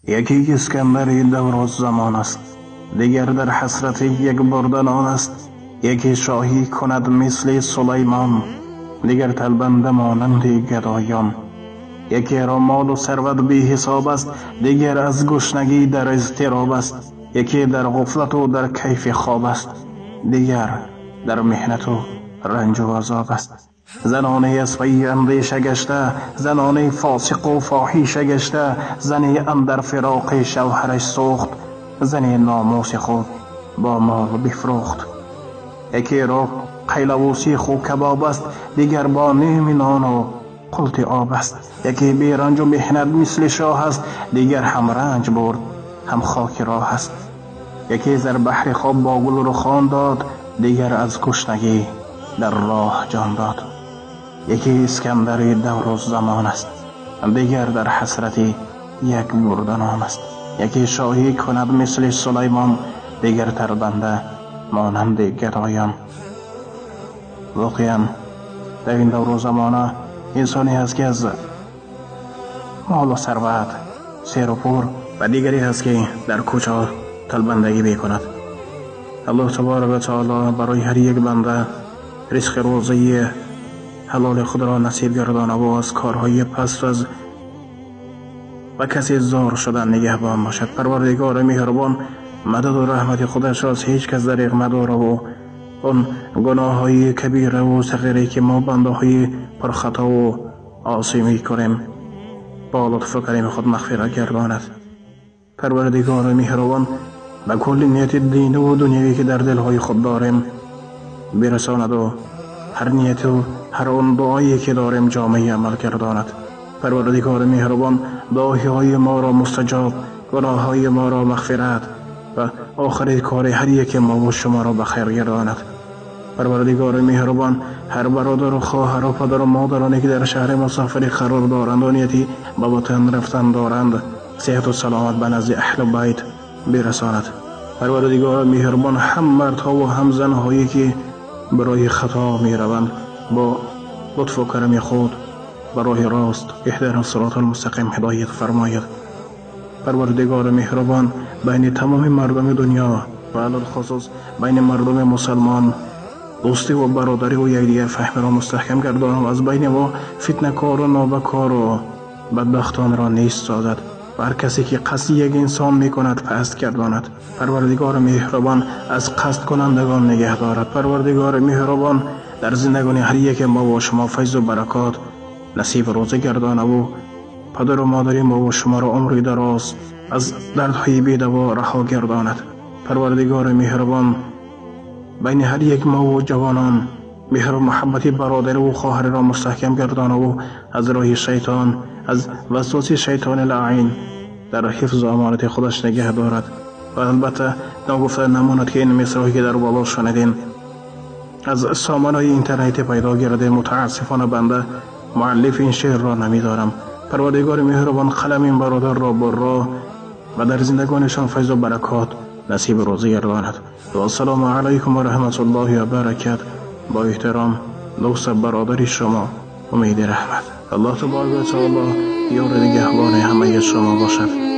یکی اسکندر دور زمان است، دیگر در حسرت یک بردن آن است. یکی شاهی کند مثل سلیمان، دیگر طلبنده مانند گدایان. یکی را مال و ثروت بی حساب است، دیگر از گشنگی در اضطراب است. یکی در غفلت و در کیف خواب است، دیگر در محنت و رنج و عذاب است. زنانه از پی اندیشه گشته، زنانه فاسق و فاحشه گشته، زنی اندر فراق شوهرش سوخت، زنی ناموس خود با مال بفروخت. یکی را قیلووسی خو کباب است، دیگر با نیم نان و قلت آب است. یکی بی رنج و محنت مثل شاه است، دیگر هم رنج برد هم خاک راه است. یکی در بحر خواب با گل رخان داد، دیگر از گشنگی در راه جان داد. یکی اسکندر دور زمان است، دیگر در حسرت یک بردن آن است. یکی شاهی کند مثل سلیمان، دیگر طلبنده مانند گدایان. واقعا در این دور زمانه انسانی هست که از مال و ثروت سیر و پور و دیگری هست که در کوچه طلبندگی میکند. الله تبارک و تعالی برای هر یک بنده رزق روزی حلال خود را نصیب گردانه و از کارهای پست و کسی زار شدن نگهبان باشد. پروردگار مهربان مدد و رحمت خودش از هیچ کس دریغ مداره و اون گناه های کبیره و صغیره که ما بنده های پرخطا و عاصی می کنیم با لطف و کریم خود مغفرت گرداند. پروردگار مهربان به کل نیت دینی و دنیوی که در دلهای خود داریم برساند و هر نیت و هر اون دعایی که داریم جامعه عمل گرداند. پروردگار مهربان دعای های ما را مستجاب، گناه های ما را مغفرت و آخر کار هر یک ما و شما را بخیر گرداند. پروردگار مهربان هر برادر و خواهر و پدر و مادرانی که در شهر مسافری قرار دارند و نیتی به وطن رفتن دارند صحت و سلامت به نزد اهل بیت برساند. پروردگار مهربان هم مردها و هم زنهایی که برای خطا می روند با لطف و کرم خود برای راست اهدنا الصراط المستقیم هدایت فرماید. پروردگار مهربان بین تمام مردم دنیا و علی الخصوص بین مردم مسلمان دوستی و برادری و یکدیگر فهم را مستحکم گرداند و از بین ما فتنه کار و نابکار و بدبختان را نیست سازد و هر کسی که قصد یک انسان می کند پست گرداند. پروردگار مهربان از قصد کنندگان نگه دارد. پروردگار مهربان در زندگانی هر یک ما و شما فیض و برکات نصیب روزه گرداند و پدر و مادر ما و شما را عمری دراز از دردهای بی‌دوا رها گرداند. پروردگار مهربان بین هر یک ما و جوانان مهر و محبت برادر و خواهر را مستحکم گرداند و از راه شیطان از وسواس شیطان لعین در حفظ و امانت خودش نگه دارد. و البته نگفته نماند که این مصرعی که در بالا شنیدین از سامانه اینترنتی پیدا گردید. متاسفانه بنده مؤلف این شعر را نمیدارم. پروردگار مهربان قلم این برادر را بر راه و در زندگانشان فیض و برکات نصیب روزی گرداند. و السلام علیکم و رحمت الله و برکات. با احترام دوست برادر شما امید رحمت. الله تبارک و تعالی یار نگهبان همه شما باشد.